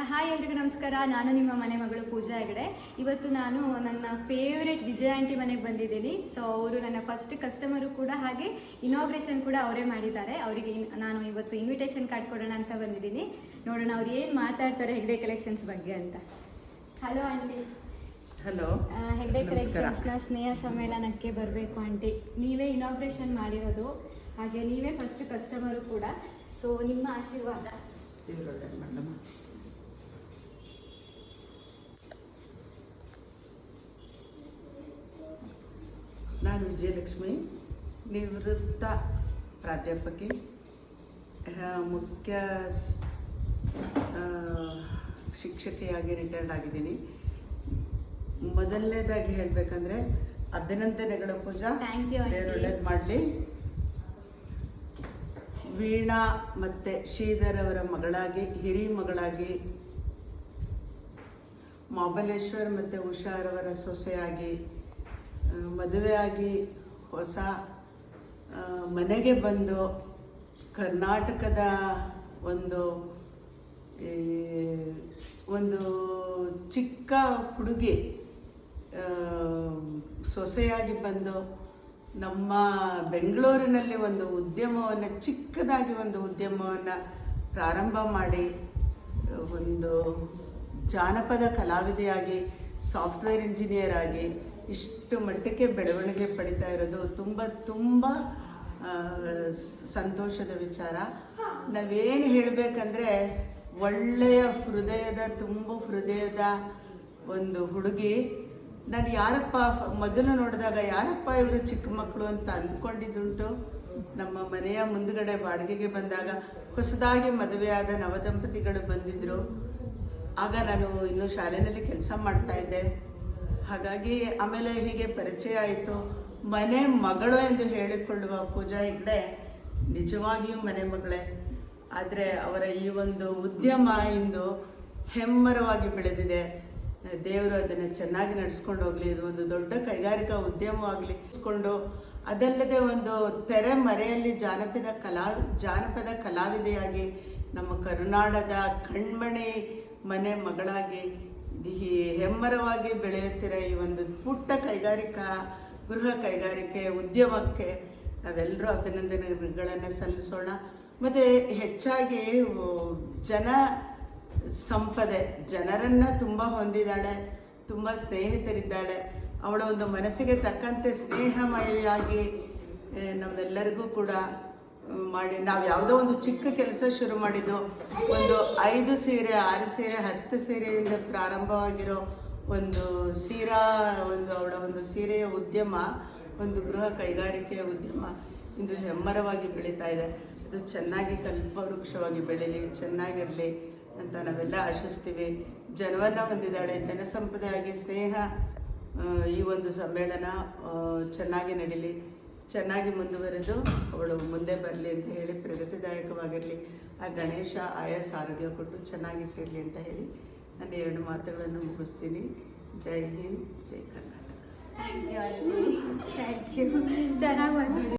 Hi ಎಲ್ರಿಗೂ ನಮಸ್ಕಾರ. ನಾನು ನಿಮ್ಮ ಮನೆ ಮಗಳು ಪೂಜಾ ಹೆಗಡೆ. ಇವತ್ತು ನಾನು ನನ್ನ ಫೇವ್ರೆಟ್ ವಿಜಯ ಆಂಟಿ ಮನೆಗೆ ಬಂದಿದ್ದೀನಿ. ಸೊ ಅವರು ನನ್ನ ಫಸ್ಟ್ ಕಸ್ಟಮರು ಕೂಡ, ಹಾಗೆ ಇನಾಗ್ರೇಷನ್ ಕೂಡ ಅವರೇ ಮಾಡಿದ್ದಾರೆ. ಅವರಿಗೆ ನಾನು ಇವತ್ತು ಇನ್ವಿಟೇಷನ್ ಕಾರ್ಡ್ ಕೊಡೋಣ ಅಂತ ಬಂದಿದ್ದೀನಿ. ನೋಡೋಣ ಅವ್ರು ಏನು ಮಾತಾಡ್ತಾರೆ ಹೆಗ್ಡೆ ಕಲೆಕ್ಷನ್ಸ್ ಬಗ್ಗೆ ಅಂತ. Hello aunty. ಹಲೋ. ಹೆಗ್ಡೆ ಕಲೆಕ್ಷನ್ಸ್ನ ಸ್ನೇಹ ಸಮ್ಮೇಳನಕ್ಕೆ ಬರಬೇಕು ಆಂಟಿ. ನೀವೇ ಇನಾಗ್ರೇಷನ್ ಮಾಡಿರೋದು, ಹಾಗೆ ನೀವೇ ಫಸ್ಟ್ ಕಸ್ಟಮರು ಕೂಡ. ಸೊ ನಿಮ್ಮ ಆಶೀರ್ವಾದ. ನಾನು ವಿಜಯಲಕ್ಷ್ಮಿ, ನಿವೃತ್ತ ಪ್ರಾಧ್ಯಾಪಕಿ, ಮುಖ್ಯ ಶಿಕ್ಷಕಿಯಾಗಿ ರಿಟೈರ್ಡ್ ಆಗಿದ್ದೀನಿ. ಮೊದಲನೇದಾಗಿ ಹೇಳಬೇಕಂದ್ರೆ ಅಭಿನಂದನೆಗಳು ಪೂಜಾ, ಒಳ್ಳೇದು ಮಾಡಲಿ. ವೀಣಾ ಮತ್ತು ಶ್ರೀಧರ್ ಅವರ ಮಗಳಾಗಿ, ಹಿರಿ ಮಗಳಾಗಿ, ಮಹಾಬಲೇಶ್ವರ್ ಮತ್ತು ಉಷಾರವರ ಸೊಸೆಯಾಗಿ, ಮದುವೆಯಾಗಿ ಹೊಸ ಮನೆಗೆ ಬಂದು ಕರ್ನಾಟಕದ ಒಂದು ಚಿಕ್ಕ ಹುಡುಗಿ ಸೊಸೆಯಾಗಿ ಬಂದು ನಮ್ಮ ಬೆಂಗಳೂರಿನಲ್ಲಿ ಒಂದು ಉದ್ಯಮವನ್ನು, ಚಿಕ್ಕದಾಗಿ ಒಂದು ಉದ್ಯಮವನ್ನು ಪ್ರಾರಂಭ ಮಾಡಿ ಒಂದು ಜಾನಪದ ಕಲಾವಿದೆಯಾಗಿ, ಸಾಫ್ಟ್ವೇರ್ ಇಂಜಿನಿಯರ್ ಆಗಿ ಇಷ್ಟು ಮಟ್ಟಕ್ಕೆ ಬೆಳವಣಿಗೆ ಪಡಿತಾ ಇರೋದು ತುಂಬ ಸಂತೋಷದ ವಿಚಾರ. ನಾವೇನು ಹೇಳಬೇಕಂದ್ರೆ, ಒಳ್ಳೆಯ ಹೃದಯದ ಒಂದು ಹುಡುಗಿ. ನಾನು ಯಾರಪ್ಪ ಮೊದಲು ನೋಡಿದಾಗ ಯಾರಪ್ಪ ಇವರು ಚಿಕ್ಕ ಮಕ್ಕಳು ಅಂತ ಅಂದ್ಕೊಂಡಿದ್ದುಂಟು. ನಮ್ಮ ಮನೆಯ ಮುಂದುಗಡೆ ಬಾಡಿಗೆಗೆ ಬಂದಾಗ ಹೊಸದಾಗಿ ಮದುವೆಯಾದ ನವದಂಪತಿಗಳು ಬಂದಿದ್ದರು. ಆಗ ನಾನು ಇನ್ನೂ ಶಾಲೆಯಲ್ಲಿ ಕೆಲಸ ಮಾಡ್ತಾಯಿದ್ದೆ. ಹಾಗಾಗಿ ಆಮೇಲೆ ಹೀಗೆ ಪರಿಚಯ ಆಯಿತು. ಮನೆ ಮಗಳು ಎಂದು ಹೇಳಿಕೊಳ್ಳುವ ಪೂಜಾ ಹೆಗ್ಡೆ ನಿಜವಾಗಿಯೂ ಮನೆ ಮಗಳೇ. ಆದರೆ ಅವರ ಈ ಒಂದು ಉದ್ಯಮ ಇಂದು ಹೆಮ್ಮರವಾಗಿ ಬೆಳೆದಿದೆ. ದೇವರು ಅದನ್ನು ಚೆನ್ನಾಗಿ ನಡೆಸ್ಕೊಂಡು ಹೋಗಲಿ. ಇದು ಒಂದು ದೊಡ್ಡ ಕೈಗಾರಿಕಾ ಉದ್ಯಮವಾಗಲಿ ಇಸ್ಕೊಂಡು, ಅದಲ್ಲದೆ ಒಂದು ತೆರೆ ಮರೆಯಲ್ಲಿ ಜಾನಪದ ಕಲಾವಿದೆಯಾಗಿ, ನಮ್ಮ ಕರುನಾಡದ ಕಣ್ಮಣಿ ಮನೆ ಮಗಳಾಗಿ ಹೆಮ್ಮರವಾಗಿ ಬೆಳೆಯುತ್ತಿರೋ ಈ ಒಂದು ಪುಟ್ಟ ಗೃಹ ಕೈಗಾರಿಕೆ ಉದ್ಯಮಕ್ಕೆ ನಾವೆಲ್ಲರೂ ಅಭಿನಂದನೆಗಳನ್ನು ಸಲ್ಲಿಸೋಣ. ಮತ್ತು ಹೆಚ್ಚಾಗಿ ಜನರನ್ನು ತುಂಬ ಹೊಂದಿದ್ದಾಳೆ, ತುಂಬ ಸ್ನೇಹಿತರಿದ್ದಾಳೆ. ಅವಳ ಒಂದು ಮನಸ್ಸಿಗೆ ತಕ್ಕಂತೆ ಸ್ನೇಹಮಯಿಯಾಗಿ ನಮ್ಮೆಲ್ಲರಿಗೂ ಕೂಡ ಮಾಡಿ, ನಾವು ಯಾವುದೋ ಒಂದು ಚಿಕ್ಕ ಕೆಲಸ ಶುರು ಮಾಡಿದ್ದು, ಒಂದು 5 ಸೀರೆ 6 ಸೀರೆ 10 ಸೀರೆಯಿಂದ ಪ್ರಾರಂಭವಾಗಿರೋ ಒಂದು ಅವಳ ಒಂದು ಸೀರೆಯ ಉದ್ಯಮ, ಒಂದು ಗೃಹ ಕೈಗಾರಿಕೆಯ ಉದ್ಯಮ ಇಂದು ಹೆಮ್ಮರವಾಗಿ ಬೆಳೀತಾ ಇದೆ. ಇದು ಚೆನ್ನಾಗಿ ಕಲ್ಪವೃಕ್ಷವಾಗಿ ಬೆಳೀಲಿ, ಚೆನ್ನಾಗಿರಲಿ ಅಂತ ನಾವೆಲ್ಲ ಆಶಿಸ್ತೀವಿ. ಜನವನ್ನು ಹೊಂದಿದ್ದಾಳೆ, ಜನಸಂಪದೆಯಾಗಿ ಸ್ನೇಹ. ಈ ಒಂದು ಸಮ್ಮೇಳನ ಚೆನ್ನಾಗಿ ನಡೀಲಿ, ಚೆನ್ನಾಗಿ ಮುಂದುವರೆದು ಅವಳು ಮುಂದೆ ಬರಲಿ ಅಂತ ಹೇಳಿ, ಪ್ರಗತಿದಾಯಕವಾಗಿರಲಿ. ಆ ಗಣೇಶ ಆಯಸ್ ಆರೋಗ್ಯ ಕೊಟ್ಟು ಚೆನ್ನಾಗಿಟ್ಟಿರಲಿ ಅಂತ ಹೇಳಿ ನಾನು 2 ಮಾತುಗಳನ್ನು ಮುಗಿಸ್ತೀನಿ. ಜೈ ಹಿಂದ್, ಜೈ ಕರ್ನಾಟಕ. Thank you. ಚೆನ್ನಾಗಿ ಬಂದಿದೆ.